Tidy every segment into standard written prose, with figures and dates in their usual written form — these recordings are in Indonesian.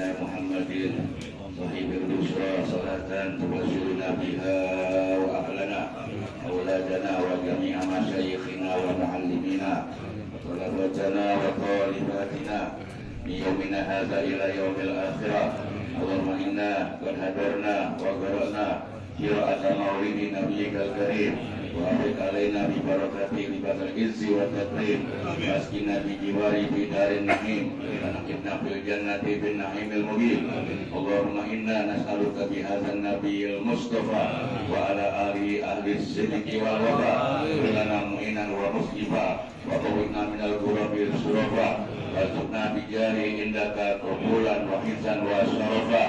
سيدنا محمد صاحب البشرى صلاة تبشرنا بها وأهلنا أولادنا وجميع مشايخنا ومعلمينا وطلبتنا وطالباتنا من يومنا هذا إلى يوم الآخرة. اللهم إنا قد هدرنا وقرأنا قراءة مولد نبيك الكريم وأفرغ علينا ببركاته لباس العز والتكريم واسقنا بجواره في دار النعيم ونقنا في الجنة بالنعيم المبين. اللهم إنا نسألك بهذا النبي المصطفى وعلى آله أهل الصدق والوفاء لنا معينا ومصطفى وطوقنا من الغرب الشرفاء وارزقنا بجاره عندك قبولا وحسنا وشرفا.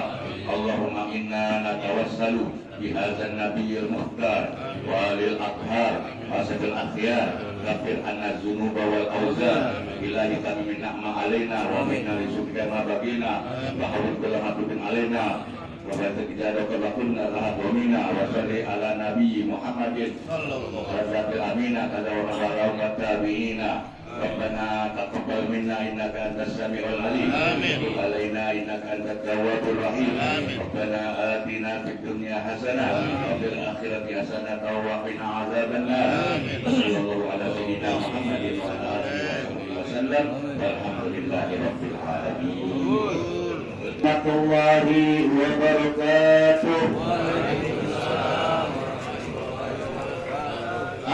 اللهم إنا نتوسل بهذا النبي المختار وآله الأطهار وأسد الأخيار غفر عنا الذنوب والأوزار. إلهي kami min ni'ma alaina wa minna rizqika ma bagina wa hawil kula matubin alaina wa barik ijada ka kunna rahmina wa salli ala nabi Muhammadin sallallahu alaihi amina kada wa baraka tabiina. Rabbana taqabbal minna innaka antas samiul alim wa alaina innaka antat tawwabur rahim. Rabbana atina fid dunya hasanah wa fil akhirati hasanah wa qina adzabannar. Sallallahu ala sayyidina Muhammadin wa ala alihi wasallam. Walhamdulillahi rabbil alamin. Warahmatullahi wabarakatuh.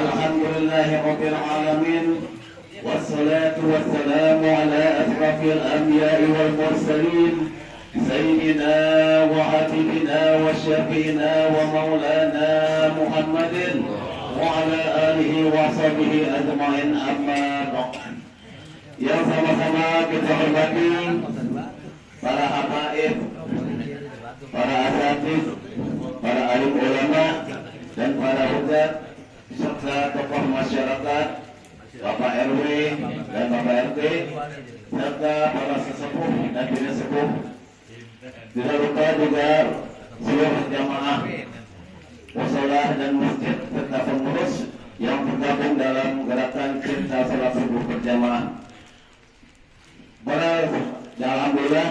Alhamdulillahi rabbil alamin. والصلاة والسلام على أشرف الأنبياء والمرسلين سيدنا وحبيبنا وشفينا ومولانا محمد وعلى آله وصحبه أجمعين. أما بعد, yang sama-sama kita hormati para habaib, para asatidz, para alim ulama dan para hujat serta tokoh masyarakat, Bapak RW dan Bapak RT serta para sesepuh dan tidak sepuh. Tidak lupa juga seluruh jamaah musola dan masjid serta pengurus yang tergabung dalam gerakan Cinta Salat Subuh Berjamaah. Alhamdulillah.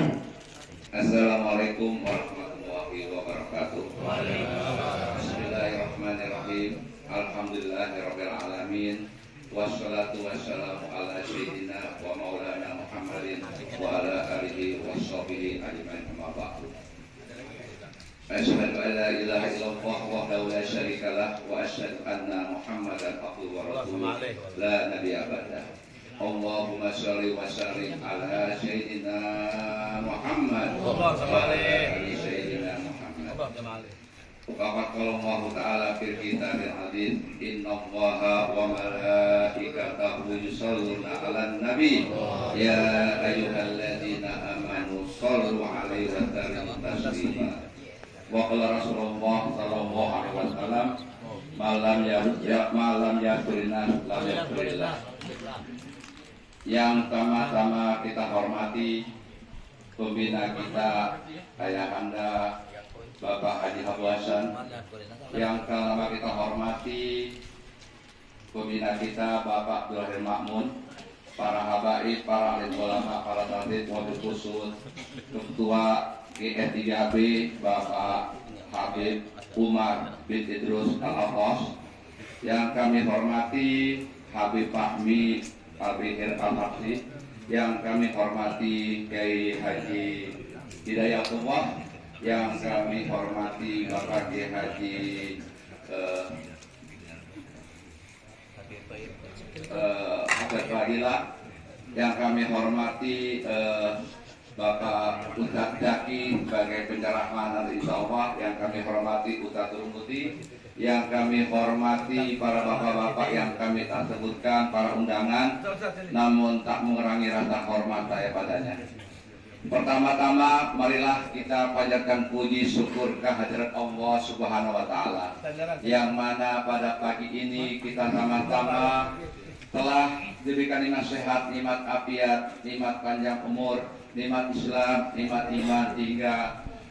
Assalamualaikum warahmatullahi wabarakatuh. Bismillahirrahmanirrahim. Alhamdulillahirabbil alamin. Wassalatu wassalamu ala sayyidina wa maulana Muhammadin wa ala alihi wa sahbihi ajma'in. Amma ba'du. Asyhadu an la ilaha illallah wahdahu la syarikalah wa asyhadu anna Muhammadan abduhu wa rasuluh la nabiyya ba'dah. Allahumma shalli wa sallim ala sayyidina Muhammad wa ala ali sayyidina Muhammad. Waqad qala Allah Ta'ala fil kitabil aziz, innallaha wa malaikatahu yusholluna 'alan nabi ya ayyuhalladzina amanu shollu 'alaihi wa sallimu taslima. Wa qala Rasulullah sallallahu alaihi wasallam, malam yakulinas lam yakulillah. Yang pertama-tama kita hormati pembina kita, ayahanda Bapak Haji Habu Hasan. Yang kelama kita hormati pembina kita Bapak Abdul Makmun, para habaib, para alim ulama, para tatib, wabil khusus, Ketua GS3B Bapak Habib Umar bin Idrus Al-Afos. Yang kami hormati Habib Fahmi Al-Bihir Al-Habsi. Yang kami hormati Kiai Haji Hidayatullah. Yang kami hormati Bapak Kiai Haji Habib Fadila. Yang kami hormati Bapak Ustadz Zaki sebagai penceramah insyaallah. Yang kami hormati Ustadz Turumuti. Yang kami hormati para bapak-bapak yang kami tak sebutkan, para undangan, namun tak mengurangi rasa hormat saya padanya. Pertama-tama marilah kita panjatkan puji syukur kehadirat Allah Subhanahu wa taala, yang mana pada pagi ini kita sama-sama telah diberikan nikmat sehat, nikmat afiat, nikmat panjang umur, nikmat Islam, nikmat iman, hingga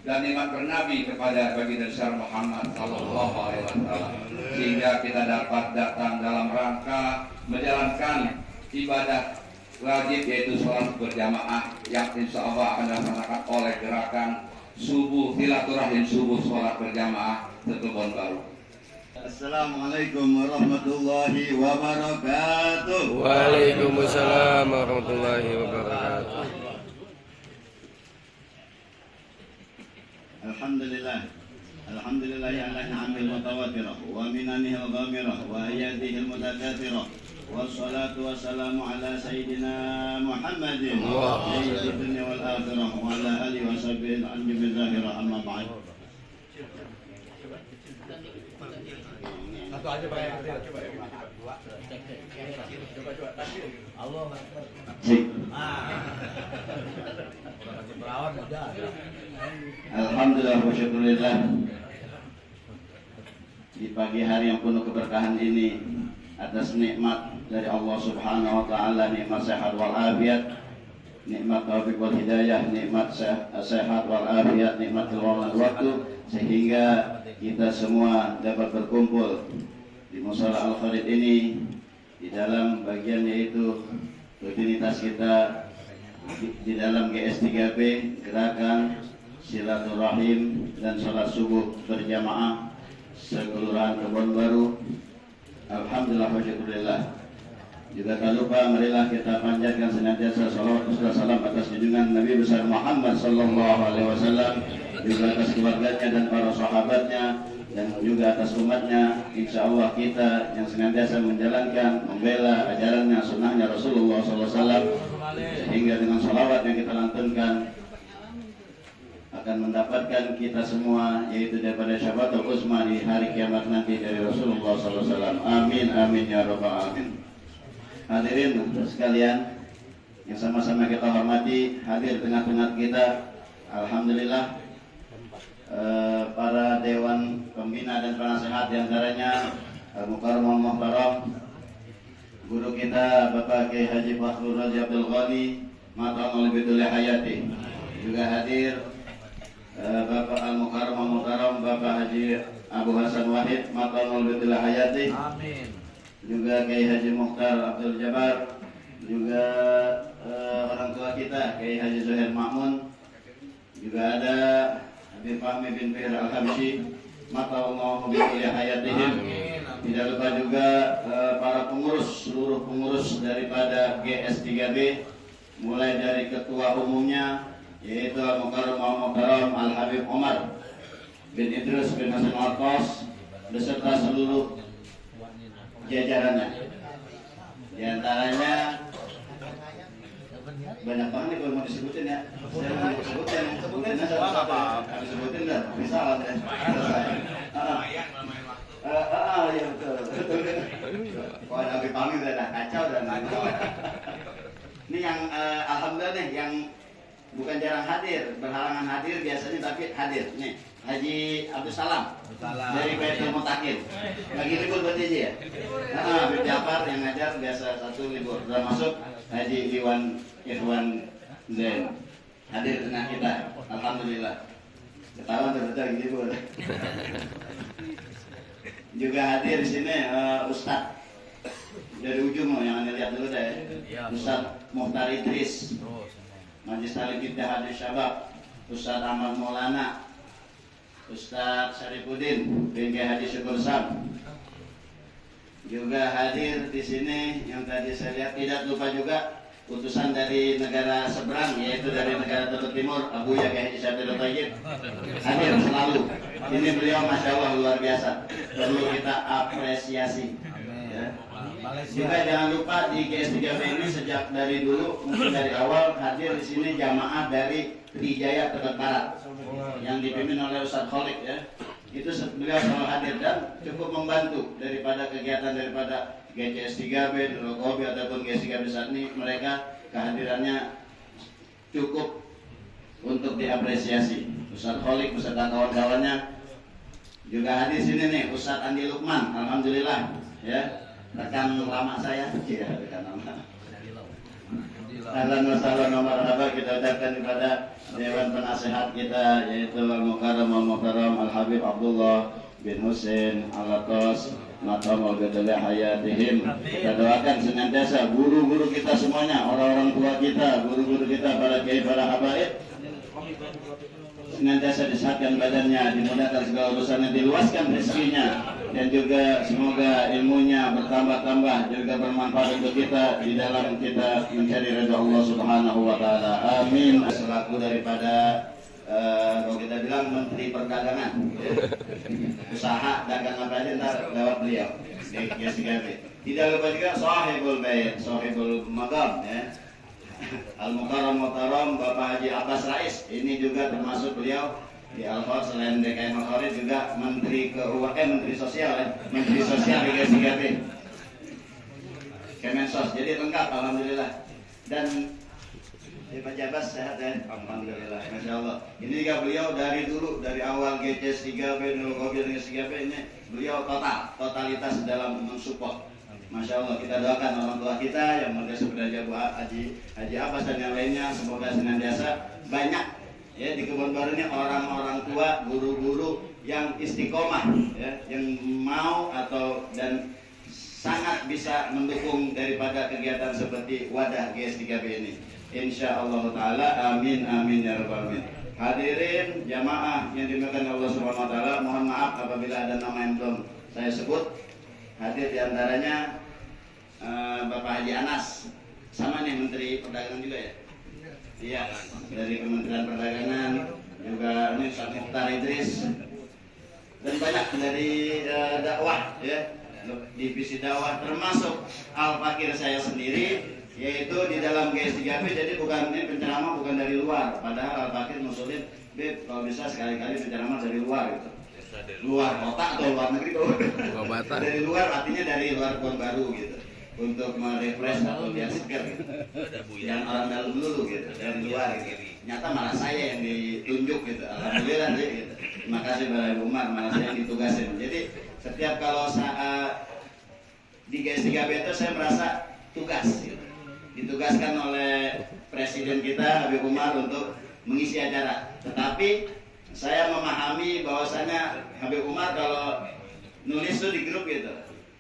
dan nikmat bernabi kepada baginda besar Muhammad sallallahu alaihi wasallam, sehingga kita dapat datang dalam rangka menjalankan ibadah wajib, yaitu sholat berjamaah yang insya Allah akan dilaksanakan oleh oleh gerakan subuh silaturahim, subuh sholat berjamaah Kebon Baru. Assalamualaikum warahmatullahi wabarakatuh. Waalaikumsalam warahmatullahi wabarakatuh. Alhamdulillah. Alhamdulillah ala ni'amil mutawatirah wa minanihil ghamirah wa ayatihil mutakathirah. Wassalatu wassalamu ala sayyidina Muhammadin sayyidid dunya wal akhirah wa ala alihi wa sahbihi al-anjim zahirah amma ba'd. Satu aja Pak. Coba. Allah Alhamdulillah wa syukurillah. Di pagi hari yang penuh keberkahan ini, atas nikmat dari Allah Subhanahu wa taala, nikmat sehat wal afiat, nikmat taufik wal hidayah, nikmat sehat wal afiat, nikmat keluangan waktu, sehingga kita semua dapat berkumpul di Mushola Al-Khalid ini di dalam bagian yaitu rutinitas kita di dalam GS3B, gerakan silaturahim dan sholat subuh berjamaah sekelurahan Kebon Baru. Alhamdulillah wa syukurillah. Juga tak lupa marilah kita panjatkan senantiasa salawat dan salam atas junjungan Nabi besar Muhammad sallallahu alaihi wasallam, juga atas keluarganya dan para sahabatnya, dan juga atas umatnya. Insya Allah kita yang senantiasa menjalankan, membela ajarannya, sunnahnya Rasulullah SAW, sehingga dengan salawat yang kita lantunkan akan mendapatkan kita semua, yaitu daripada syafaatul uzma di hari kiamat nanti dari Rasulullah SAW. Amin amin ya rabbal alamin. Hadirin sekalian yang sama-sama kita hormati, hadir tengah-tengah kita, alhamdulillah, para dewan pembina dan penasehat, diantaranya Al-Mukarram Al-Muhtaram guru kita Bapak Kiai Haji Fakhrul Razi Abdul Ghani Matamul Bidul Hayati. Juga hadir Bapak Al-Mukarram Al-Muhtaram Bapak Haji Abu Hasan Wahid Matamul Bidul Hayati. Amin. Juga Kiai Haji Mukhtar Abdul Jabbar, juga orang tua kita Kiai Haji Zuhair Ma'mun, juga ada Habib Fahmi bin Fihir Al-Habsyi Mata'allahu bi'ulya hayatihim. Tidak lupa juga para pengurus, seluruh pengurus daripada GS3B, mulai dari ketua umumnya yaitu Al-Mukarram Al-Muhtaram Al-Habib Omar bin Idrus bin Hasan Al-Qas beserta seluruh jajarannya. Di antaranya banyak banget nih kalau mau disebutin ya. Saya mau sebutin satu-satu. Disebutin dah, bisa lah ya. Iya betul. Kalau ada Habib Fahmi udah kacau dan ini yang alhamdulillah nih yang bukan jarang hadir, berhalangan hadir biasanya tapi hadir. Nih Haji Abdul Salam dari Baitul Mutakin. Lagi libur berarti aja ya? Habib Jafar yang ngajar biasa satu libur. Sudah masuk Haji Ikhwan Zain hadir tengah kita. Alhamdulillah. Ketawa terbetul libur. Juga hadir di sini Ustadz dari ujung yang anda lihat dulu deh. Ustadz Muhtar Idris, Majlis Talim Ittihadus Syabab, Ustadz Ahmad Maulana, Ustadz Syarifuddin bin Haji Syukur Sam. Juga hadir di sini yang tadi saya lihat, tidak lupa juga utusan dari negara seberang, yaitu dari negara Teluk Timur, Abu Ya Haji Syafirul Tayyib hadir selalu. Ini beliau masya Allah luar biasa, perlu kita apresiasi. Ya. Juga jangan lupa di GS3B ini sejak dari dulu, mungkin dari awal hadir di sini jamaah dari Trijaya Tebet Barat yang dipimpin oleh Ustadz Kholik ya. Itu beliau selalu hadir dan cukup membantu daripada kegiatan daripada GS3B, Rokobi ataupun GS3B saat ini. Mereka kehadirannya cukup untuk diapresiasi. Ustadz Kholik beserta kawan-kawannya juga hadir sini nih. Ustadz Andi Lukman, alhamdulillah ya, rekan lama saya, ya rekan lama. Ahlan wa sahlan wa marhaba kita ucapkan kepada Dewan Penasehat kita, yaitu Al-Mukarram Al-Muhtaram Al-Habib Abdullah bin Husain Al-Atas Matamul Bidul Hayatihim. Kita doakan senantiasa guru-guru kita semuanya, orang-orang tua kita, guru-guru kita, para kiai, para habaib, senantiasa disehatkan badannya, dimudahkan segala urusannya, diluaskan rezekinya, dan juga semoga ilmunya bertambah-tambah, juga bermanfaat untuk kita di dalam kita mencari ridha Allah Subhanahu wa taala. Amin. Selaku daripada kalau kita bilang Menteri Perdagangan, usaha dagang apa aja ntar lewat beliau. Tidak lupa juga Sahibul Bait, Sahibul Maqam ya. Al-Mukarram Muhtaram Bapak Haji Abbas Rais, ini juga termasuk beliau di Al-Khor selain DKM Al-Khor juga Menteri Keuangan, Menteri Sosial ya, Menteri Sosial di GSIGP Kemensos, jadi lengkap alhamdulillah. Dan Pak Jabas sehat ya, alhamdulillah, masya Allah. Ini juga beliau dari dulu, dari awal GC3B, GSIGP ini beliau totalitas dalam mensupport. Masya Allah, kita doakan orang tua kita yang mereka sebenarnya Haji Abbas dan yang lainnya, semoga senantiasa banyak ya di Kebon Baru ini orang-orang tua, guru-guru yang istiqomah ya, yang mau atau dan sangat bisa mendukung daripada kegiatan seperti wadah GS3B ini. Insya Allah Taala, amin amin ya rabbal alamin. Hadirin jamaah yang dimuliakan Allah Subhanahu Wa Taala, mohon maaf apabila ada nama yang belum saya sebut. Hadir diantaranya Bapak Haji Anas, sama nih Menteri Perdagangan juga ya? Iya, dari Kementerian Perdagangan, juga ini Ustaz Mukhtar Idris, dan banyak dari dakwah ya, divisi dakwah, termasuk Al-Fakir saya sendiri, yaitu di dalam GS3B. Jadi bukan ini penceramah bukan dari luar, padahal Al-Fakir ngusulin, Beb kalau bisa sekali-kali penceramah dari luar gitu. Luar kota atau luar negeri dari luar, artinya dari luar Kebon Baru gitu, untuk merefresh atau biar seger gitu. Yang orang dalam dulu gitu, dari luar gitu. Nyata malah saya yang ditunjuk gitu, alhamdulillah gitu. Terima kasih Bapak Ibu Umar, malah saya yang ditugasin. Jadi setiap kalau saat di GS3B itu saya merasa tugas gitu. Ditugaskan oleh Presiden kita Habib Umar untuk mengisi acara, tetapi saya memahami bahwasanya Habib Umar kalau nulis tuh di grup gitu,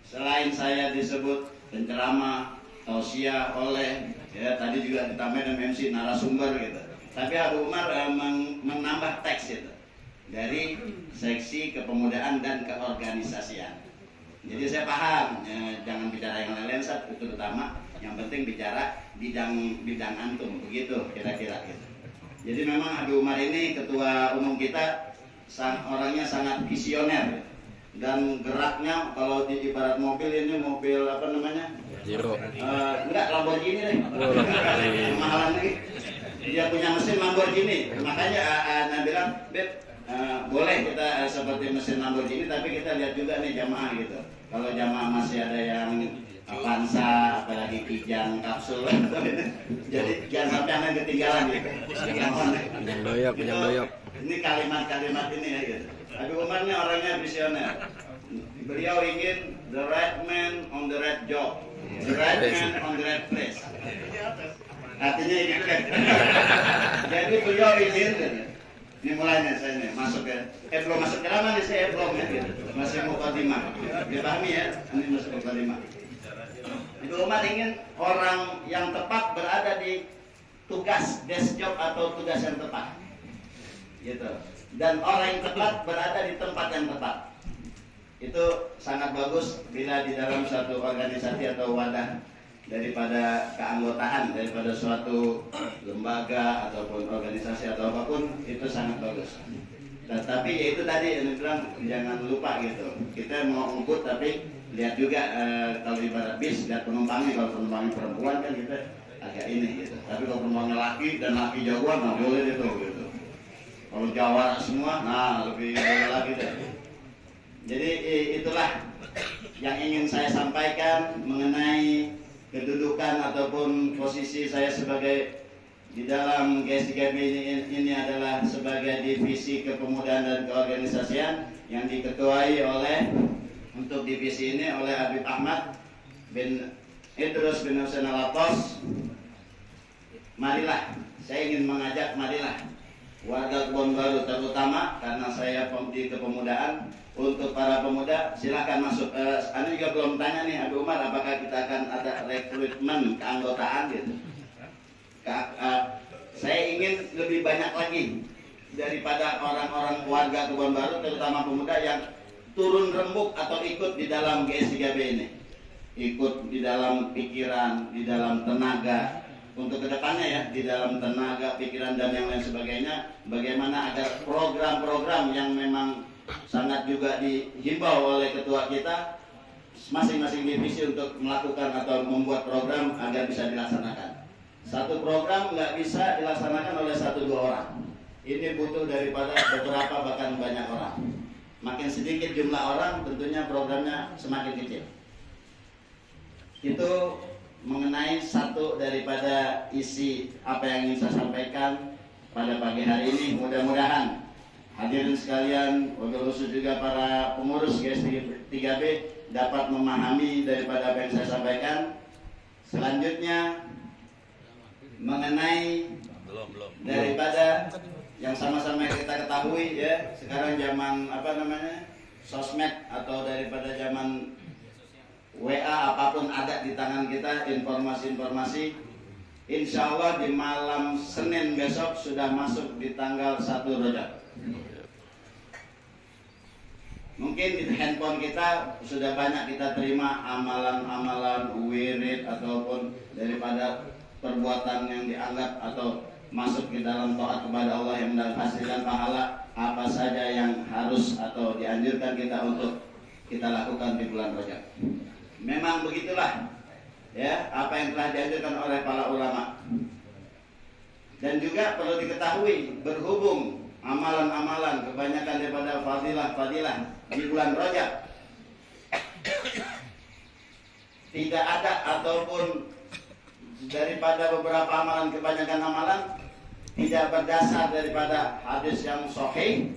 selain saya disebut penceramah, tausiah oleh ya, tadi juga ditambahin MC narasumber gitu, tapi Habib Umar menambah teks itu dari seksi kepemudaan dan keorganisasian. Jadi saya paham ya, jangan bicara yang lain-lain, itu utama, yang penting bicara bidang antum, begitu kira-kira gitu. Jadi memang Habib Umar ini ketua umum kita orangnya sangat visioner dan geraknya kalau di ibarat mobil ini mobil apa namanya? Zero. Enggak, Lamborghini deh. Kemahalan lagi. Dia punya mesin Lamborghini. Makanya Anda bilang, Beb, boleh kita seperti mesin Lamborghini, tapi kita lihat juga nih jamaah gitu. Kalau jamaah masih ada yang Avanza, apalagi Kijang, Kapsul, jadi jangan sampai Anda ketinggalan gitu. Pinjam doyok. Ini kalimat-kalimat ini ya gitu. Habib Umar ini orangnya visioner. Beliau ingin the right man on the right job, the right man on the right place. Artinya ini kan. Jadi beliau ingin, ini mulainya saya nih masuk ya. Belum masuk ke lama nih saya belum ya gitu. Masih mukadimah. Dipahami ya? Ini masuk mukadimah. Habib Umar ingin orang yang tepat berada di tugas desk job atau tugas yang tepat, gitu. Dan orang yang tepat berada di tempat yang tepat. Itu sangat bagus bila di dalam suatu organisasi atau wadah daripada keanggotaan, daripada suatu lembaga ataupun organisasi atau apapun, itu sangat bagus. Nah, tapi ya itu tadi yang bilang jangan lupa gitu. Kita mau ngikut tapi lihat juga kalau ibarat bis lihat penumpangnya, kalau penumpangnya perempuan kan kita agak ini gitu. Tapi kalau penumpangnya laki dan laki jagoan, nah boleh itu gitu. Kalau Jawa semua, nah lebih boleh lagi deh. Jadi itulah yang ingin saya sampaikan mengenai kedudukan ataupun posisi saya sebagai di dalam GS3B ini adalah sebagai divisi kepemudaan dan keorganisasian yang diketuai oleh untuk divisi ini oleh Habib Ahmad bin Idrus bin Husain Al-Atos. Marilah, saya ingin mengajak marilah warga Kebon Baru terutama karena saya di kepemudaan, untuk para pemuda silakan masuk. Anda juga belum tanya nih Habib Umar, apakah kita akan ada rekrutmen keanggotaan gitu, Saya ingin lebih banyak lagi daripada orang-orang warga Kebon Baru, terutama pemuda yang turun rembuk atau ikut di dalam GS3B ini, ikut di dalam pikiran, di dalam tenaga untuk kedepannya ya, di dalam tenaga, pikiran dan yang lain sebagainya. Bagaimana agar program-program yang memang sangat juga dihimbau oleh ketua kita masing-masing divisi untuk melakukan atau membuat program agar bisa dilaksanakan. Satu program nggak bisa dilaksanakan oleh 1-2 orang. Ini butuh daripada beberapa bahkan banyak orang. Makin sedikit jumlah orang, tentunya programnya semakin kecil. Itu mengenai satu daripada isi apa yang ingin saya sampaikan pada pagi hari ini. Mudah-mudahan hadirin sekalian, wabil khusus juga para pengurus GS3B dapat memahami daripada apa yang saya sampaikan. Selanjutnya mengenai daripada yang sama-sama kita ketahui ya, sekarang zaman sosmed atau daripada zaman WA, apapun ada di tangan kita informasi-informasi. Insya Allah di malam Senin besok sudah masuk di tanggal 1 Rajab. Mungkin di handphone kita sudah banyak kita terima amalan-amalan wirid ataupun daripada perbuatan yang dianggap atau masuk ke dalam taat kepada Allah yang menghasilkan pahala apa saja yang harus atau dianjurkan kita untuk kita lakukan di bulan Rajab. Memang begitulah ya apa yang telah dianjurkan oleh para ulama. Dan juga perlu diketahui, berhubung amalan-amalan kebanyakan daripada fadilah-fadilah di bulan Rajab tidak ada ataupun daripada beberapa amalan, kebanyakan amalan tidak berdasar daripada hadis yang sahih,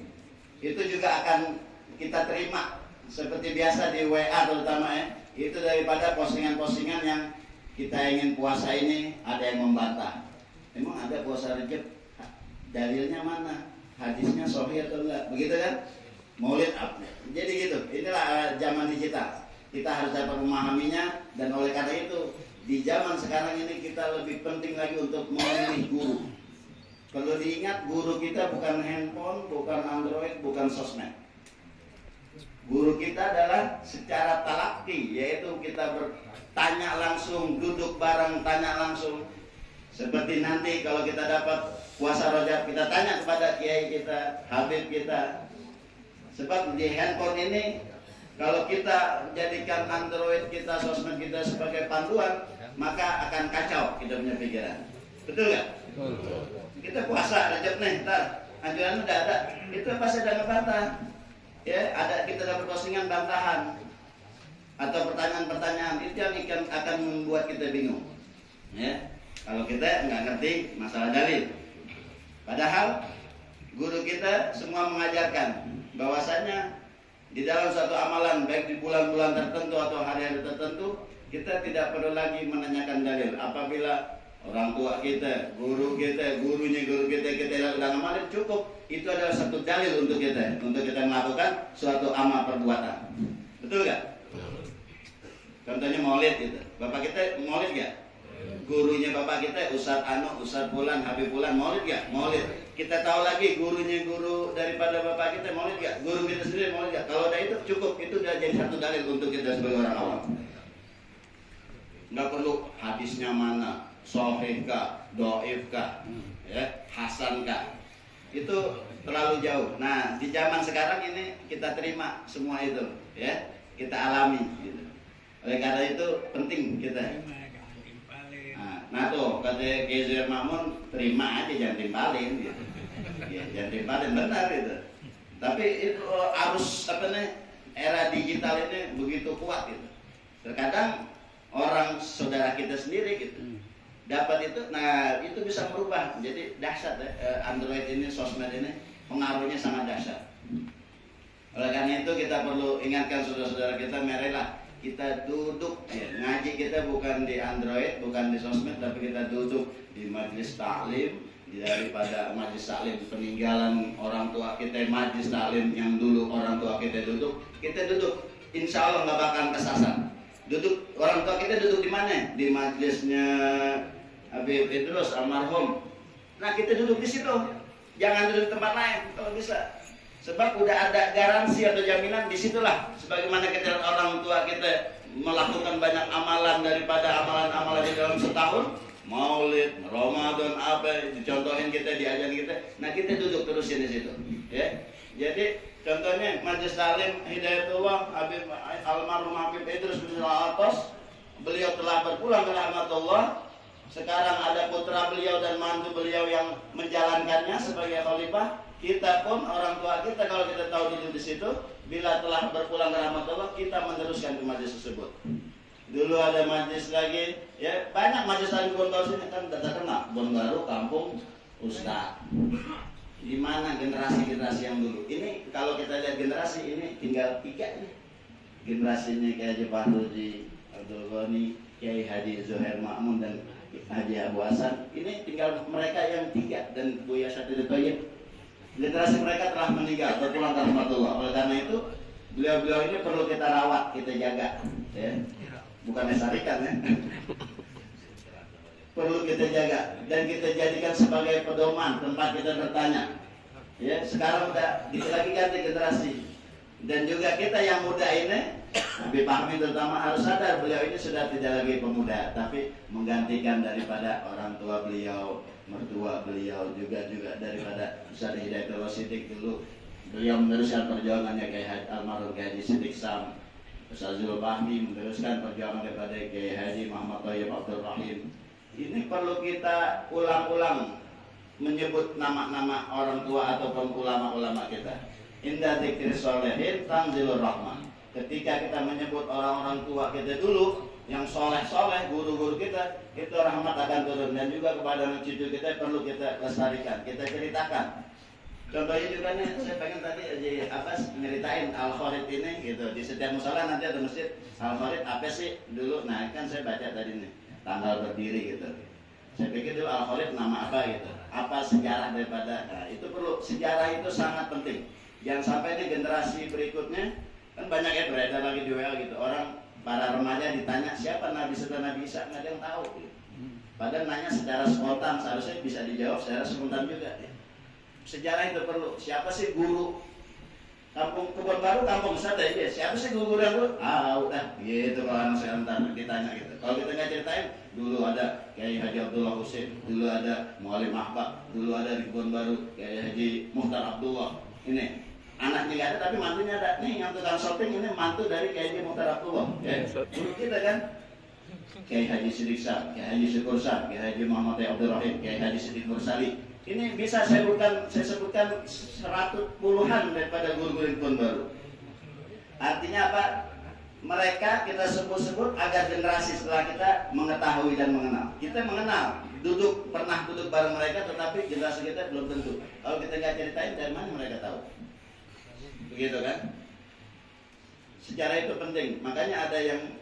itu juga akan kita terima seperti biasa di WA terutama ya. Itu daripada postingan-postingan yang kita ingin puasa ini ada yang membantah. Emang ada puasa Rajab? Dalilnya mana? Hadisnya sahih atau enggak? Begitu kan? Maulid apa? Jadi gitu. Inilah zaman digital. Kita harus dapat memahaminya, dan oleh karena itu di zaman sekarang ini kita lebih penting lagi untuk memilih guru. Perlu diingat, guru kita bukan handphone, bukan Android, bukan sosmed. Guru kita adalah secara talaki, yaitu kita bertanya langsung, duduk bareng, tanya langsung. Seperti nanti kalau kita dapat puasa Rajab, kita tanya kepada kiai kita, habib kita. Sebab di handphone ini, kalau kita jadikan Android kita, sosmed kita sebagai panduan, maka akan kacau kita punya pikiran. Betul nggak? Kita puasa Rajab nih, ntar anjuran udah ada, itu pasti ada ngebantah. Ya, ada kita dapat postingan bantahan atau pertanyaan-pertanyaan, itu yang akan membuat kita bingung. Ya, kalau kita nggak ngerti masalah dalil. Padahal guru kita semua mengajarkan bahwasanya di dalam suatu amalan, baik di bulan-bulan tertentu atau hari-hari tertentu, kita tidak perlu lagi menanyakan dalil. Apabila orang tua kita, gurunya guru kita sudah ngamalin, cukup. Itu adalah satu dalil untuk kita melakukan suatu amal perbuatan. Betul gak? Contohnya maulid gitu. Bapak kita maulid gak? Gurunya bapak kita Ustadz Anu, Ustadz Bulan, Habib Bulan, maulid gak? Maulid. Kita tahu lagi gurunya guru daripada bapak kita maulid gak? Guru kita sendiri maulid gak? Kalau ada itu cukup, itu sudah jadi satu dalil untuk kita sebagai orang awam. Nggak perlu hadisnya mana, sahih kah, dhaif kah, ya, hasan kah. Itu terlalu jauh. Nah, di zaman sekarang ini kita terima semua itu, ya, kita alami gitu. Oleh karena itu penting kita. Nah tuh kata Gezer Mamun, terima aja, jangan timpalin gitu. Ya, jangan timpalin, benar itu. Tapi itu arus era digital ini begitu kuat gitu. Terkadang orang saudara kita sendiri gitu dapat itu, nah itu bisa merubah. Jadi dahsyat ya, Android ini, sosmed ini pengaruhnya sangat dahsyat. Oleh karena itu kita perlu ingatkan saudara-saudara kita, marilah kita duduk ya, ngaji kita bukan di Android, bukan di sosmed, tapi kita duduk di majelis taklim, daripada majelis taklim peninggalan orang tua kita, majelis taklim yang dulu orang tua kita duduk, insya Allah nggak bakal kesasar. Duduk orang tua kita duduk di mana? Di majelisnya Habib Idrus almarhum, Nah kita duduk di situ, jangan duduk di tempat lain kalau bisa. Sebab udah ada garansi atau jaminan di situlah. Sebagaimana kita lihat orang tua kita melakukan banyak amalan daripada amalan-amalan di dalam setahun, Maulid, Ramadan, apa dicontohin kita, diajarin kita. Nah kita duduk terusin di situ, ya. Jadi contohnya Majelis Taklim Hidayatullah Habib almarhum Habib Idrus bin Atos, beliau telah berpulang ke rahmatullah. Sekarang ada putra beliau dan mantu beliau yang menjalankannya sebagai khalifah. Kita pun orang tua kita kalau kita tahu duduk di situ, bila telah berpulang ke rahmatullah, kita meneruskan ke majelis tersebut. Dulu ada majelis lagi, ya banyak majelis lagi Kebon Baru sini kan terkenal. Kebon Baru, Kampung Ustaz. Di mana generasi-generasi yang dulu? Ini kalau kita lihat generasi ini tinggal 3 nih. Generasinya kayak Haji Fahruji, Abdul Ghani, Kiai Haji Zuhair Ma'mun dan Haji Abu Hasan. Ini tinggal mereka yang 3 dan Buya Satidul Thayyib. Generasi mereka telah meninggal, berpulang ke rahmatullah. Oleh karena itu, beliau-beliau ini perlu kita rawat, kita jaga, ya. Bukan lestarikan, ya. Perlu kita jaga dan kita jadikan sebagai pedoman tempat kita bertanya. Ya, sekarang udah kita lagi ganti generasi. Dan juga kita yang muda ini, Habib Fahmi terutama harus sadar beliau ini sudah tidak lagi pemuda, tapi menggantikan daripada orang tua beliau, mertua beliau, juga daripada Ustaz Hidayatullah Siddiq dulu. Beliau meneruskan perjuangannya kayak almarhum Kiai Haji Siddiq Sam. Ustaz Zulfahmi meneruskan perjuangan daripada Kiai Haji Muhammad Thayyib Abdul Rahim. Ini perlu kita ulang-ulang menyebut nama-nama orang tua ataupun ulama-ulama kita. Inda dzikri sholihin tanzilur rahmah. Ketika kita menyebut orang-orang tua kita dulu yang soleh-soleh, guru-guru kita, itu rahmat akan turun. Dan juga kepada cucu kita perlu kita lestarikan, kita ceritakan. Contohnya juga nih, saya pengen tadi Haji Abbas nyeritain Al-Kharid ini gitu. Di setiap musala nanti ada masjid Al-Kharid apa sih dulu? Nah kan saya baca tadi nih tanggal berdiri gitu. Saya pikir dulu Al-Kharid nama apa gitu. Apa sejarah daripada, nah itu perlu, sejarah itu sangat penting. Jangan sampai nih generasi berikutnya, kan banyak ya beredar lagi di WA gitu. Orang, para remaja ditanya siapa Nabi setelah Nabi Isa, nggak ada yang tahu gitu. Padahal nanya secara spontan, seharusnya bisa dijawab secara spontan juga ya. Sejarah itu perlu. Siapa sih guru Kampung Kebon Baru, Kampung Ustaz ya? Siapa sih guru yang dulu? Udah gitu kalau anak saya ntar ditanya gitu. Kalau kita nggak ceritain, dulu ada Kiai Haji Abdullah Husain, dulu ada Mualim Ahbab, dulu ada di Kebon Baru Kiai Haji Muhtar Abdullah. Ini anaknya nggak ada tapi mantunya ada. Nih yang tukang shopping ini mantu dari Kiai Haji Muhtar Abdullah. Ya, guru kita kan. Kiai Haji Siddiq Sam, Kiai Haji Syukur Sam, Kiai Haji Muhammad Abdul Rahim, Kiai Haji Siddiq Mursali. Ini bisa saya sebutkan 100-an daripada guru-guru di Kebon Baru. Artinya apa? Mereka kita sebut-sebut agar generasi setelah kita mengetahui dan mengenal. Kita mengenal, pernah duduk bareng mereka, tetapi generasi kita belum tentu. Kalau kita nggak ceritain, dari mana mereka tahu? Begitu kan? Sejarah itu penting. Makanya ada yang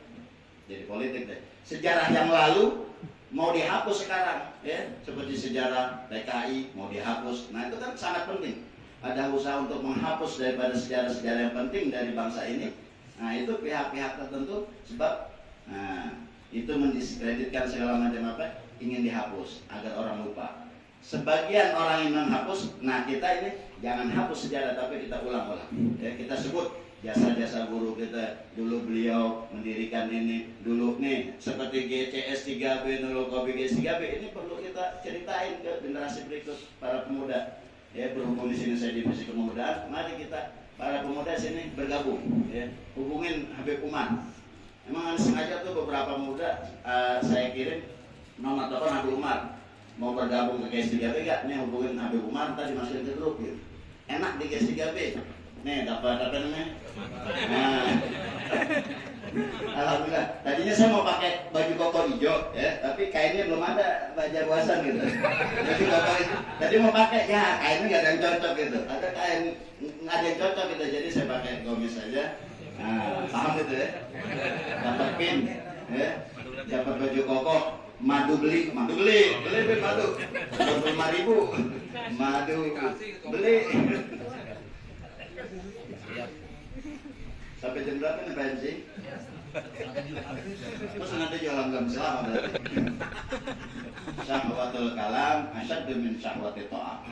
jadi politik deh. Sejarah yang lalu mau dihapus sekarang, ya, seperti sejarah PKI mau dihapus. Nah itu kan sangat penting. Ada usaha untuk menghapus daripada sejarah-sejarah yang penting dari bangsa ini. Nah itu pihak-pihak tertentu sebab itu mendiskreditkan segala macam apa ingin dihapus agar orang lupa. Sebagian orang yang menghapus, nah kita ini jangan hapus sejarah tapi kita ulang-ulang. Ya, kita sebut jasa-jasa guru kita, dulu beliau mendirikan ini, dulu nih seperti GCS 3B, Nurul Qobi GCS 3B, ini perlu kita ceritain ke generasi berikut para pemuda. Ya, berhubung di sini saya divisi kepemudaan, mari kita para pemuda sini bergabung, ya, hubungin Habib Umar. Emang sengaja tuh beberapa pemuda saya kirim nomor telepon Habib Umar, mau bergabung ke GCS 3B gak? Nih hubungin Habib Umar, tadi masukin ke grup gitu. Enak di GCS 3B. Nih dapat apa namanya? Nah, alhamdulillah. Tadinya saya mau pakai baju koko hijau, ya, tapi kainnya belum ada baju buasan gitu. Jadi koko tadi mau pakai, ya kainnya nggak ada yang cocok gitu. Ada kain nggak ada yang cocok gitu, jadi saya pakai gamis saja. Nah, paham gitu ya? Dapat pin, ya, dapat baju koko. Madu beli madu, 25.000 madu beli. Sampai jam berapa nih Pak MC? Terus nanti jualan jam selama berarti. syahwatul kalam asyaddu min syahwati ta'am.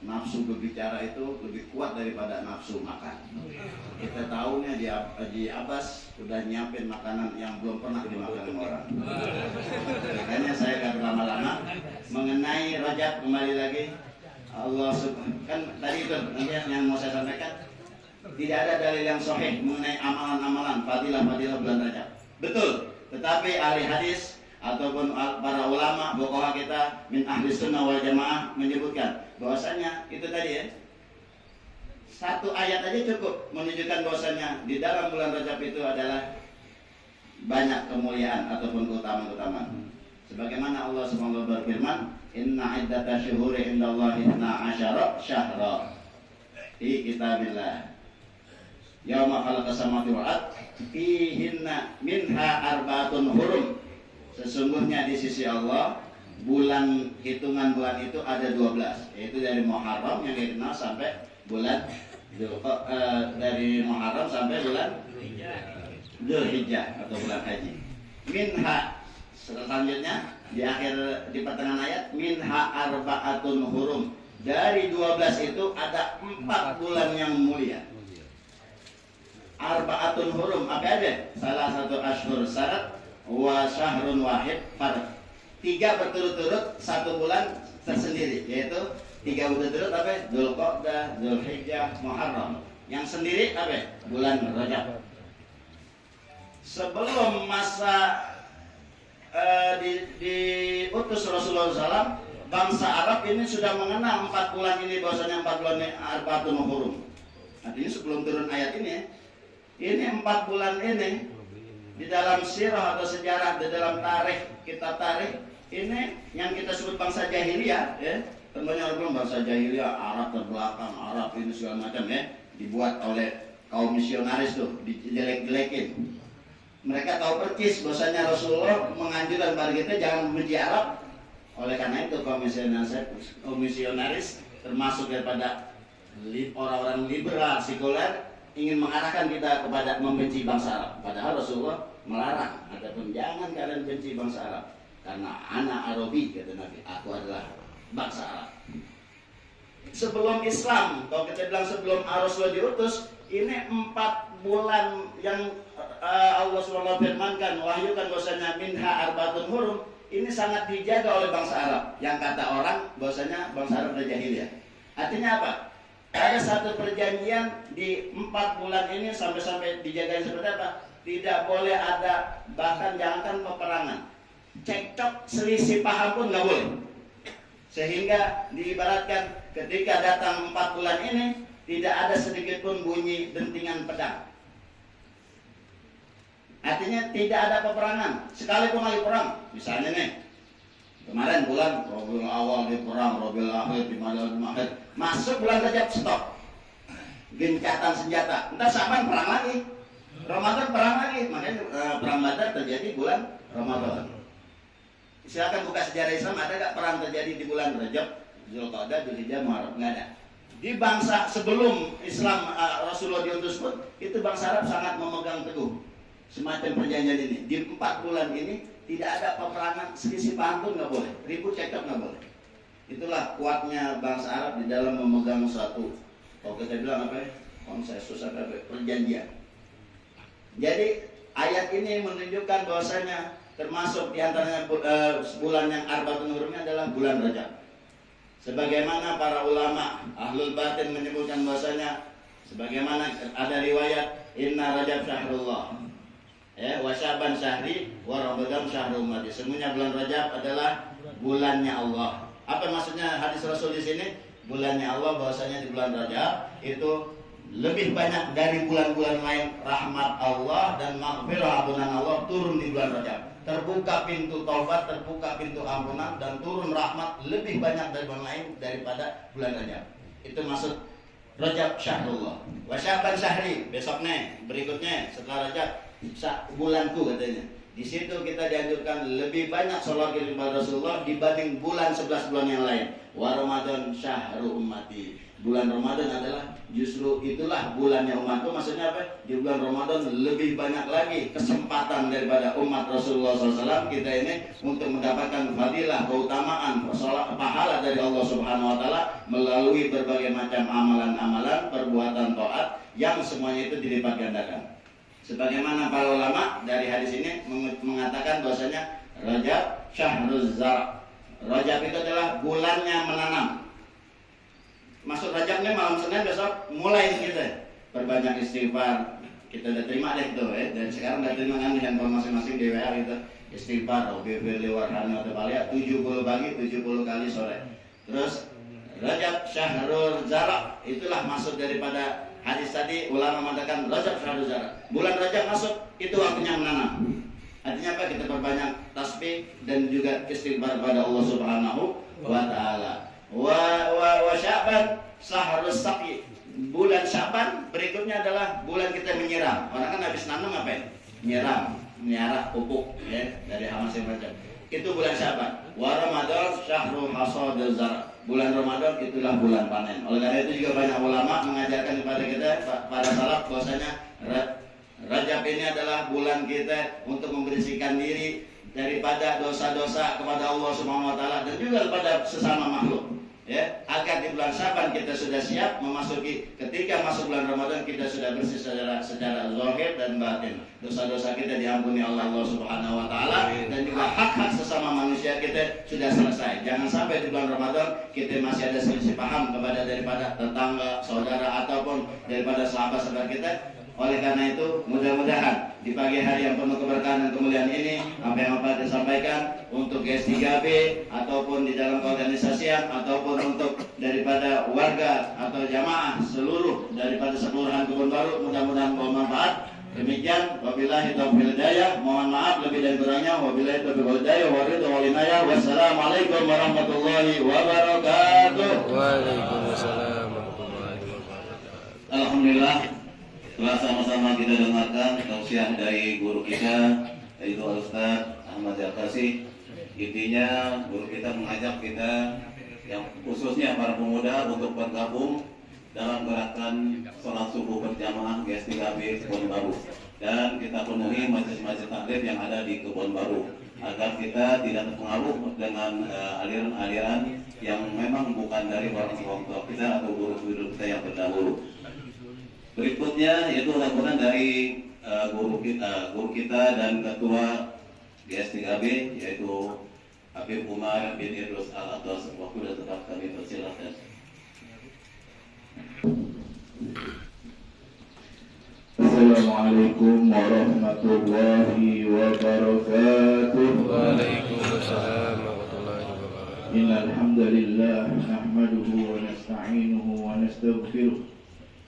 Nafsu berbicara itu lebih kuat daripada nafsu makan. Kita tahunya di Abbas udah nyiapin makanan yang belum pernah dimakan orang. Makanya saya gak berlama-lama mengenai Rajab. Kembali lagi, Allah kan tadi itu yang mau saya sampaikan, tidak ada dalil yang sahih mengenai amalan-amalan fadilah-fadilah bulan Rajab. Betul, tetapi ahli hadis ataupun para ulama fuqaha kita min ahli sunnah wal jamaah menyebutkan bahwasanya itu tadi ya, satu ayat aja cukup menunjukkan bahwasanya di dalam bulan Rajab itu adalah banyak kemuliaan ataupun keutamaan-keutamaan. Sebagaimana Allah SWT berfirman, inna iddata syuhuri indallahi 12 syahra fi kitabillah yauma khalaqas samawati wal ardh fihinna minha arba'atun hurum. Sesungguhnya di sisi Allah hitungan bulan itu ada 12, yaitu dari Muharram yang dikenal sampai bulan dari Muharram sampai bulan Dzulhijjah atau bulan haji. Minha, selanjutnya di pertengahan ayat, minha arba'atun hurum. Dari 12 itu ada 4 bulan yang mulia. Arba'atun hurum apa aja? Salah satu ashhur syarat wa syahrun wahid fard. 3 berturut-turut 1 bulan tersendiri, yaitu 3 berturut-turut apa? Dzulqa'dah, Dzulhijjah, Muharram. Yang sendiri apa? Bulan Rajab. Sebelum masa diutus Rasulullah SAW, bangsa Arab ini sudah mengenal 4 bulan ini, bahwasanya 4 bulan ini arba'atun hurum. Artinya sebelum turun ayat ini 4 bulan ini di dalam sirah atau sejarah, di dalam kitab tarikh ini yang kita sebut bangsa jahiliyah ya. Tentunya orang bangsa jahiliyah, Arab terbelakang, Arab ini segala macam ya, dibuat oleh kaum misionaris tuh, dijelek-jelekin. Mereka tahu persis bahwasanya Rasulullah menganjurkan pada kita jangan membenci Arab. Oleh karena itu kaum misionaris termasuk daripada orang-orang liberal sekuler ingin mengarahkan kita kepada membenci bangsa Arab. Padahal Rasulullah melarang, adapun jangan kalian benci bangsa Arab, karena anak Arabi, kata Nabi, aku adalah bangsa Arab. Sebelum Islam, kalau kita bilang sebelum Rasulullah diutus, ini 4 bulan yang Allah SWT firmankan, wahyukan bahwasanya minha arba'atun hurum, ini sangat dijaga oleh bangsa Arab. Yang kata orang bahwasanya bangsa Arab adalah jahiliyah. Artinya apa? Ada satu perjanjian di 4 bulan ini sampai dijaga seperti apa? Tidak boleh ada, bahkan jangankan peperangan, cekcok, selisih paham pun nggak boleh. Sehingga diibaratkan ketika datang 4 bulan ini tidak ada sedikit pun bunyi dentingan pedang. Artinya tidak ada peperangan. Sekalipun lagi perang, misalnya nih, kemarin bulan Rabiul Awal di perang, Rabiul Akhir di Madinah Akhir, masuk bulan Rajab stop, gencatan senjata. Entar Syaban perang lagi, Ramadan perang lagi. Makanya perang Badar terjadi bulan Ramadan. Silakan buka sejarah Islam, ada nggak perang terjadi di bulan Rajab, Dzulqa'dah, Dzulhijjah, Muharram? Nggak ada. Di bangsa sebelum Islam Rasulullah diutus pun, itu bangsa Arab sangat memegang teguh semacam perjanjian ini. Di 4 bulan ini tidak ada peperangan, selisih paham pun nggak boleh, ribut cekcok nggak boleh. Itulah kuatnya bangsa Arab di dalam memegang suatu, kalau kita bilang apa ya, konsensus apa ya, perjanjian. Jadi ayat ini menunjukkan bahwasanya termasuk diantaranya bulan yang arba'atun hurumnya adalah bulan Rajab. Sebagaimana para ulama ahlul batin menyebutkan bahwasanya, sebagaimana ada riwayat inna Rajab syahrullah, ya, wa Syaban syahri wa Ramadan syahrul ummati. Semuanya bulan Rajab adalah bulannya Allah. Apa maksudnya hadis Rasul di sini? Bulannya Allah, bahwasanya di bulan Rajab itu lebih banyak dari bulan-bulan lain rahmat Allah dan maghfirah, ampunan Allah turun di bulan Rajab. Terbuka pintu taubat, terbuka pintu ampunan, dan turun rahmat lebih banyak dari bulan lain daripada bulan Rajab. Itu maksud Rajab syahrullah. Wa Syaban syahri, besoknya, berikutnya setelah Rajab bulanku katanya. Di situ kita dianjurkan lebih banyak sholat kepada Rasulullah dibanding bulan 11 bulan yang lain. Wa Ramadan syahru ummati. Bulan Ramadan adalah justru itulah bulannya umatku. Maksudnya apa? Di bulan Ramadan lebih banyak lagi kesempatan daripada umat Rasulullah SAW kita ini untuk mendapatkan fadilah, keutamaan, pahala dari Allah Subhanahu Wa Taala melalui berbagai macam amalan-amalan, perbuatan taat yang semuanya itu dilipat gandakan. Sebagaimana para ulama dari hadis ini mengatakan bahwasanya Rajab syahruz zar'. Rajab itu adalah bulannya menanam. Masuk Rajab nih malam Senin besok mulai kita perbanyak istighfar. Kita udah terima deh tuh dan sekarang udah terima kan di handphone masing-masing di WA gitu. Istighfar OBB warhana atau balia 70 pagi 70 kali sore. Terus Rajab syahrul zara', itulah maksud daripada hadis tadi. Ulama mengatakan Rajab syahrul zara'. Bulan Rajab masuk itu waktunya menanam. Artinya apa? Kita perbanyak tasbih dan juga istighfar pada Allah Subhanahu wa taala. Wa Sya'ban sahrus saqi. Bulan Sya'ban berikutnya adalah bulan kita menyiram. Orang kan habis nanam ngapain? Nyiram, miarah pupuk ya dari hama macam. Itu bulan Sya'ban. Wa Ramadan syahrul hasadil zar'. Bulan Ramadan itulah bulan panen. Oleh karena itu juga banyak ulama mengajarkan kepada kita para salaf bahwasanya Rajab ini adalah bulan kita untuk membersihkan diri daripada dosa-dosa kepada Allah Subhanahu wa taala dan juga kepada sesama makhluk. Ya, agar di bulan Syaban kita sudah siap memasuki, ketika masuk bulan Ramadan kita sudah bersih secara zahir dan batin. Dosa-dosa kita diampuni Allah Subhanahu wa taala dan juga hak-hak sesama manusia kita sudah selesai. Jangan sampai di bulan Ramadan kita masih ada selisih paham kepada daripada tetangga, saudara ataupun daripada sahabat-sahabat kita. Oleh karena itu, mudah-mudahan di pagi hari yang penuh keberkahan dan kemuliaan ini, apa yang Bapak disampaikan untuk GS3B ataupun di dalam keorganisasian ataupun untuk daripada warga atau jamaah seluruh daripada Kelurahan Kebon Baru, mudah-mudahan bermanfaat. Demikian, wabillahi taufiq hidayah. Mohon maaf lebih dan kurangnya. Wabillahi taufiq hidayah. Wassalamualaikum warahmatullahi wabarakatuh. Waalaikumsalam warahmatullahi wabarakatuh. Alhamdulillah, telah sama-sama kita dengarkan tausiah dari guru kita, yaitu Ustaz Ahmad Al-Kasih. Intinya guru kita mengajak kita, yang khususnya para pemuda, untuk bergabung dalam gerakan sholat subuh berjamaah GS3B Kebon Baru, dan kita penuhi majelis-majelis taklim yang ada di Kebon Baru agar kita tidak terpengaruh dengan aliran-aliran yang memang bukan dari orang tua kita atau guru-guru kita yang terdahulu. Berikutnya yaitu laporan dari guru kita dan ketua GS3B yaitu Habib Umar bin Idrus Al-Atas. Waktu dan tempat kami persilahkan. Assalamualaikum warahmatullahi wabarakatuh. Waalaikumsalam warahmatullahi wabarakatuh. Innal hamdalillah nahmaduhu wa nasta'inuhu wa nastaghfiruh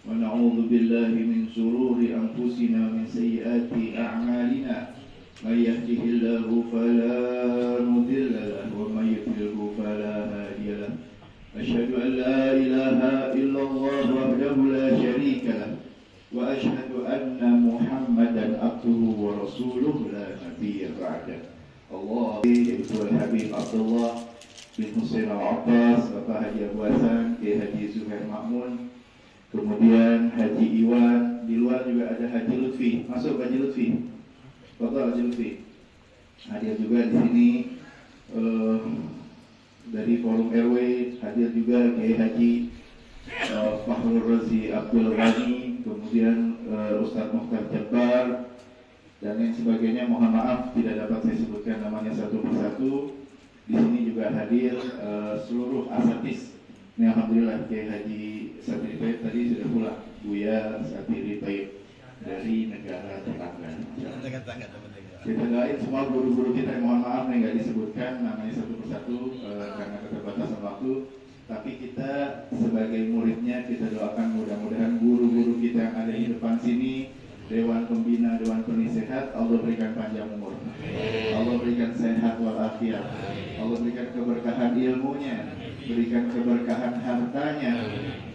wa na'udzu billahi min shururi anfusina min sayyiati a'malina. May yahdihillahu fala mudilla lahu wa may yudlilhu fala hadiya lahu. Asyhadu an la ilaha illallah wahdahu la syarika lahu wa asyhadu anna Muhammadan abduhu wa rasuluhu la nabiyya ba'da. Allah yaitu Al-Habib Abdullah bin Husain Al-Abbas, Bapak Haji Abu Hasan, Kiai Haji Zuhair Ma'mun, kemudian Haji Iwan, di luar juga ada Haji Lutfi. Masuk Haji Lutfi. Bapak Haji Lutfi. Hadir juga di sini dari Forum RW, hadir juga Kiai Haji Fahrul Razi Abdul Ghani, kemudian Ustadz Mukhtar Jabbar dan lain sebagainya. Mohon maaf tidak dapat saya sebutkan namanya satu persatu. Di sini juga hadir seluruh asatis. Ini alhamdulillah Kiai Haji Satiri Taib tadi sudah pulang. Buya Satiri Taib dari negara tetangga. Kita doain semua guru-guru kita. Mohon maaf nih nggak disebutkan namanya satu persatu karena keterbatasan waktu. Tapi kita sebagai muridnya kita doakan mudah-mudahan guru-guru kita yang ada di depan sini, Dewan Pembina, Dewan Penasehat, Allah berikan panjang umur, Allah berikan sehat walafiat, Allah berikan keberkahan ilmunya, berikan keberkahan hartanya,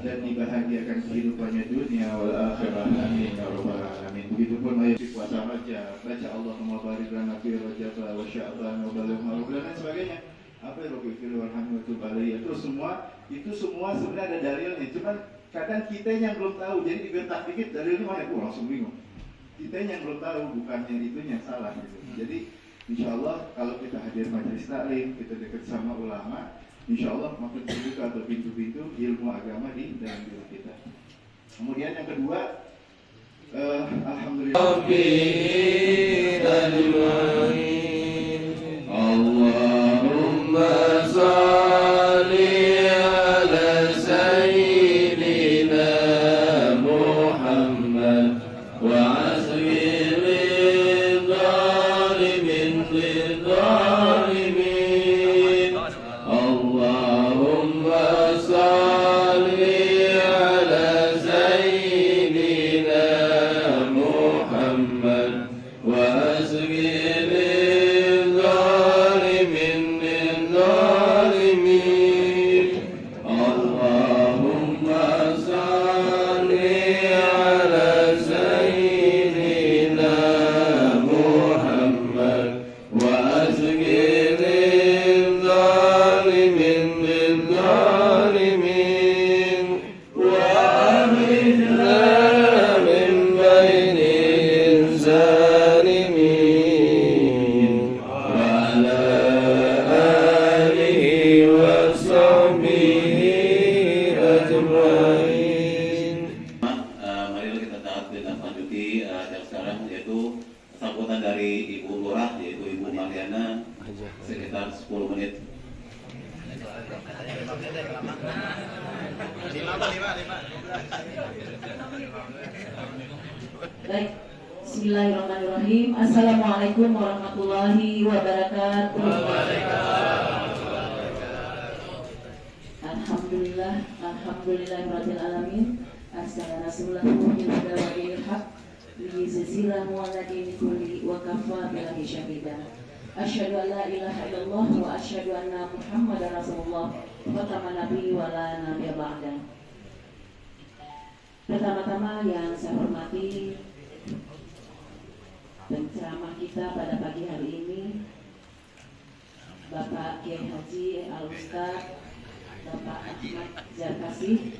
dan dibahagiakan kehidupannya dunia wal akhirah. Amin ya rabbal alamin. Begitupun ayat puasa Rajab, baca Allahumma barik lana fi Rajab wa Sya'ban wa balagh Ramadan dan sebagainya. Apa yang Rabbi firman Alhamdulillah, terus semua itu semua sebenarnya ada dalilnya, cuman kadang kita yang belum tahu, jadi digertak dikit dalilnya mana, langsung bingung. Kita yang belum tahu, bukannya itunya salah gitu. Jadi insya Allah kalau kita hadir majelis taklim, kita dekat sama ulama, insya Allah makin terbuka atau pintu-pintu ilmu agama di dalam diri kita. Kemudian yang kedua, alhamdulillah. Allahumma salli ala sayyidina Muhammad wa asghir zalimin lidzalimin. Allahumma salli ala sayyidina Muhammad wa asghir dari Ibu Lurah, yaitu Ibu Mariana, sekitar 10 menit. Baik, bismillahirrahmanirrahim. Assalamualaikum warahmatullahi wabarakatuh. Alhamdulillah, alhamdulillahirabbil alamin. Assalamualaikum warahmatullahi wabarakatuh. Liyuzila mu'aladini kulli wa kafa billahi syahida. Asyhadu an la ilaha illallah wa asyhadu anna Muhammadar Rasulullah wa kama nabi wa la nabiyya ba'da. Pertama-tama yang saya hormati penceramah kita pada pagi hari ini, Bapak Kiai Haji Al-Ustaz Bapak Ahmad Zarkasi.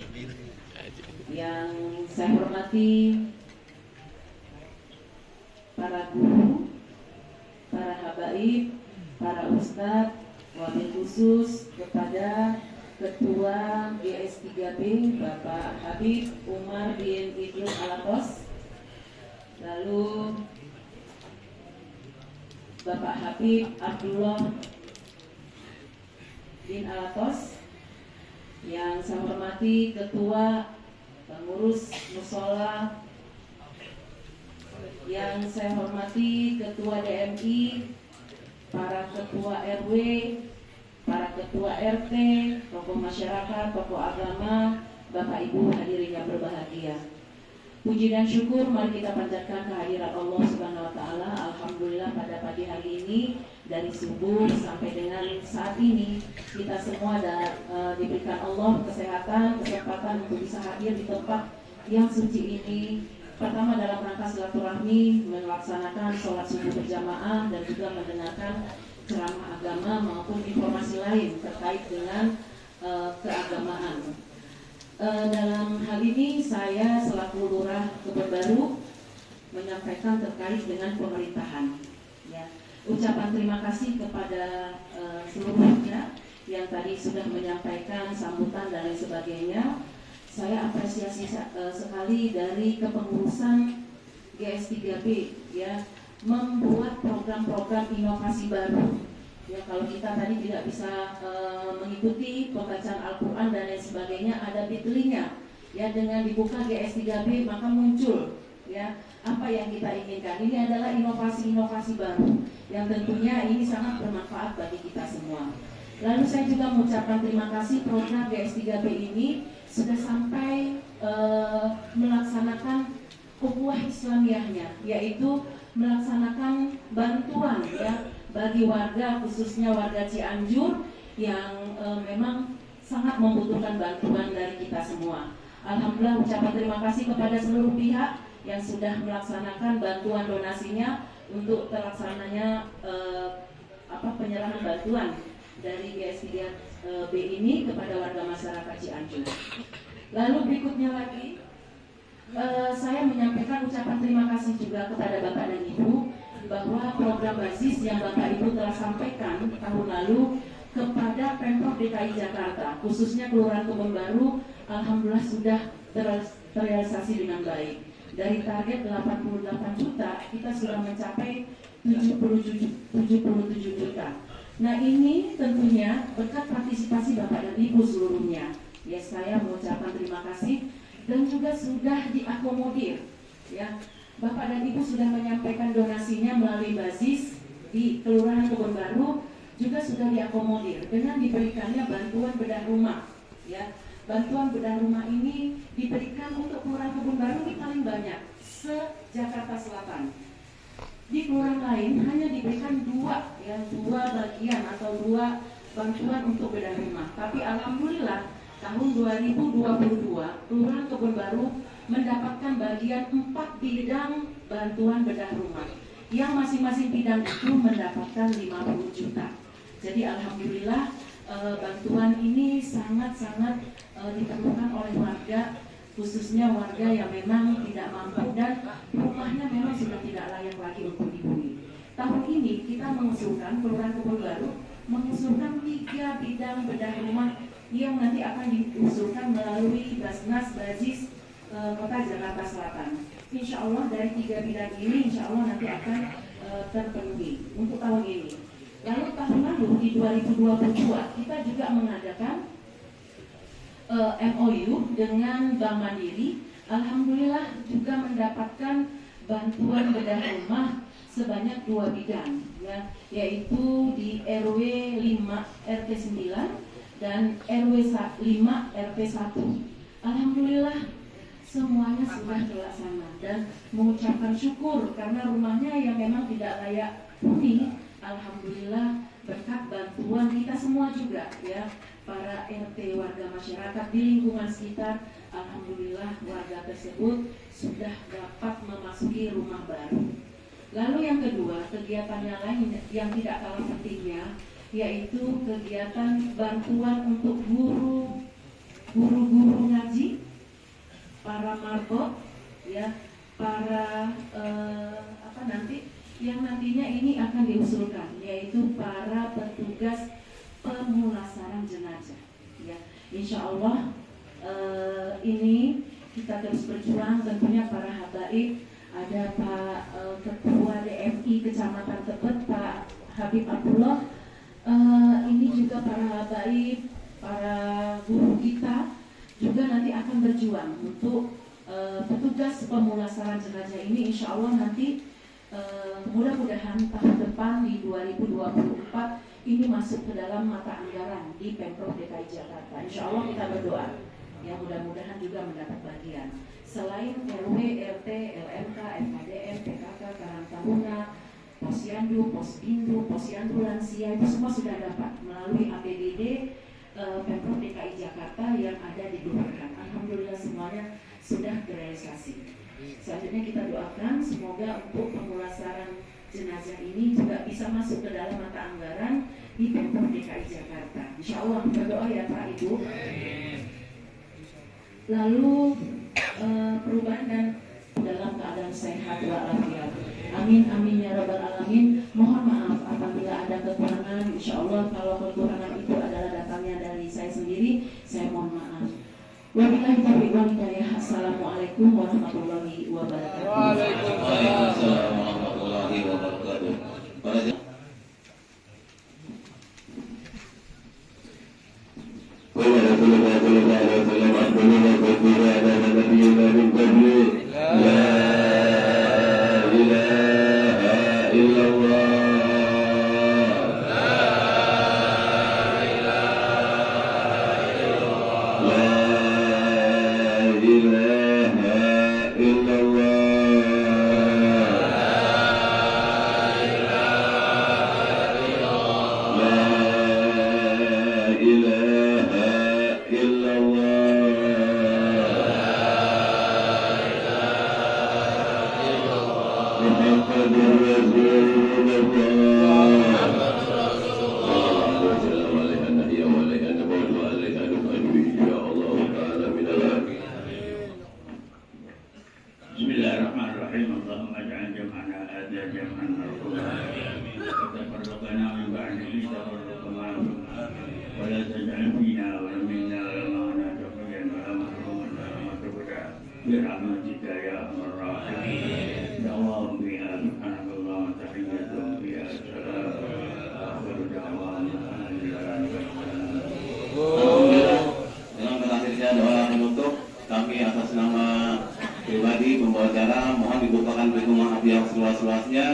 Yang saya hormati para guru, para habaib, para ustadz, wabil khusus kepada Ketua GS3B Bapak Habib Umar bin Idrus Alatos, lalu Bapak Habib Abdullah bin Alatos. Yang saya hormati Ketua Pengurus Musola, yang saya hormati Ketua DMI, para Ketua RW, para Ketua RT, tokoh masyarakat, tokoh agama, Bapak Ibu hadirin yang berbahagia. Puji dan syukur mari kita panjatkan kehadirat Allah Subhanahu wa taala. Alhamdulillah pada pagi hari ini dari subuh sampai dengan saat ini kita semua diberikan Allah kesehatan, kesempatan untuk bisa hadir di tempat yang suci ini. Pertama dalam rangka silaturahmi, melaksanakan sholat subuh berjamaah dan juga mendengarkan ceramah agama maupun informasi lain terkait dengan keagamaan. Dalam hal ini saya selaku Lurah Kebon Baru menyampaikan terkait dengan pemerintahan. Ya, ucapan terima kasih kepada seluruhnya yang tadi sudah menyampaikan sambutan dan lain sebagainya. Saya apresiasi sekali dari kepengurusan GS3B ya, membuat program-program inovasi baru. Ya, kalau kita tadi tidak bisa mengikuti pembacaan Al-Quran dan lain sebagainya, ada bitlinya. Ya, dengan dibuka GS3B maka muncul ya apa yang kita inginkan. Ini adalah inovasi-inovasi baru yang tentunya ini sangat bermanfaat bagi kita semua. Lalu saya juga mengucapkan terima kasih program GS3B ini sudah sampai melaksanakan ukhuwah Islamiyahnya, yaitu melaksanakan bantuan ya bagi warga, khususnya warga Cianjur yang memang sangat membutuhkan bantuan dari kita semua. Alhamdulillah, ucapan terima kasih kepada seluruh pihak yang sudah melaksanakan bantuan donasinya untuk terlaksananya penyerahan bantuan dari B ini kepada warga masyarakat Cianjur. Lalu berikutnya lagi, saya menyampaikan ucapan terima kasih juga kepada Bapak dan Ibu bahwa program basis yang Bapak Ibu telah sampaikan tahun lalu kepada Pemprov DKI Jakarta, khususnya Kelurahan Kebon Baru, alhamdulillah sudah terrealisasi dengan baik. Dari target 88 juta, kita sudah mencapai 77 juta. Nah, ini tentunya berkat partisipasi Bapak dan Ibu seluruhnya. Ya, saya mengucapkan terima kasih dan juga sudah diakomodir. Ya, Bapak dan Ibu sudah menyampaikan donasinya melalui basis di Kelurahan Kebon Baru, juga sudah diakomodir dengan diberikannya bantuan bedah rumah. Ya, bantuan bedah rumah ini diberikan untuk Kelurahan Kebon Baru ini paling banyak se-Jakarta Selatan. Di kelurahan lain hanya diberikan dua bagian atau dua bantuan untuk bedah rumah. Tapi alhamdulillah tahun 2022 Kelurahan Kebon Baru mendapatkan bagian 4 bidang bantuan bedah rumah, yang masing-masing bidang itu mendapatkan 50 juta. Jadi alhamdulillah bantuan ini sangat-sangat diperlukan oleh warga, khususnya warga yang memang tidak mampu dan rumahnya memang sudah tidak layak lagi untuk dihuni. Tahun ini kita mengusulkan, Kelurahan Kebon Baru mengusulkan 3 bidang bedah rumah yang nanti akan diusulkan melalui Basnas Basis Kota Jakarta Selatan. Insya Allah dari 3 bidang ini insya Allah nanti akan terpenuhi untuk tahun ini. Lalu tahun lalu di 2022 kita juga mengadakan MOU dengan Bank Mandiri. Alhamdulillah juga mendapatkan bantuan bedah rumah sebanyak 2 bidang, ya, yaitu di RW 5 RT 9 dan RW 5 RT 1. Alhamdulillah semuanya sudah terlaksana dan mengucapkan syukur karena rumahnya yang memang tidak layak huni, alhamdulillah berkat bantuan kita semua juga, ya, para RT, warga masyarakat di lingkungan sekitar, alhamdulillah warga tersebut sudah dapat memasuki rumah baru. Lalu yang kedua, kegiatan yang lain yang tidak kalah pentingnya yaitu kegiatan bantuan untuk guru-guru ngaji, para marbot, ya, para yang nantinya ini akan diusulkan, yaitu para petugas pemulasaran jenazah. Ya, insya Allah ini kita terus berjuang. Tentunya para habaib, ada Pak Ketua DMI Kecamatan Tebet, Pak Habib Abdullah. Ini juga para habaib, para guru kita juga nanti akan berjuang untuk petugas pemulasaran jenazah ini. Insya Allah nanti mudah-mudahan tahun depan di 2024 ini masuk ke dalam mata anggaran di Pemprov DKI Jakarta. Insya Allah kita berdoa, ya, mudah-mudahan juga mendapat bagian. Selain RW, RT, LMK, FKDM, PKK, Karang Taruna, Posyandu, Posbindu, Posyandu Lansia, itu semua sudah dapat melalui APBD Pemprov DKI Jakarta yang ada di Kelurahan. Alhamdulillah semuanya sudah terrealisasi. Selanjutnya kita doakan semoga untuk pemulasaran jenazah ini juga bisa masuk ke dalam mata anggaran di Pemprov DKI Jakarta. Insya Allah berdoa ya Pak Ibu. Lalu perubahan dan dalam keadaan sehat walafiat. Amin amin ya rabbal alamin. Mohon maaf apabila ada kekurangan. Insya Allah kalau kekurangan itu adalah datangnya dari saya sendiri, saya mohon maaf. Wabillahi taufiq wal hidayah. Assalamualaikum warahmatullahi wabarakatuh. Waalaikumsalam warahmatullahi wabarakatuh. الرحيم اللهم اجعل جمعنا هذا جمعا مرحوما وتفرقنا من بعده تفرقا معصوما ولا تجعل فينا ولا منا ولا معنا شقيا ولا محروما ولا متبوعا برحمتك يا ارحم الراحمين يا الله بها سبحانك اللهم تحيتهم بها السلام اخر دعوانا Alhamdulillah, dengan berakhirnya doa penutup, kami atas nama pribadi pembawa acara mohon dibukakan pintu maaf yang seluas-luasnya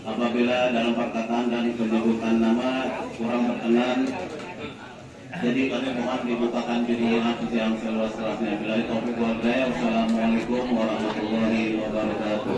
apabila dalam perkataan dan penyebutan nama kurang berkenan. Jadi kami mohon dibukakan pintu maaf yang seluas-luasnya. Bila taufiq wal hidayah. Wassalamualaikum warahmatullahi wabarakatuh.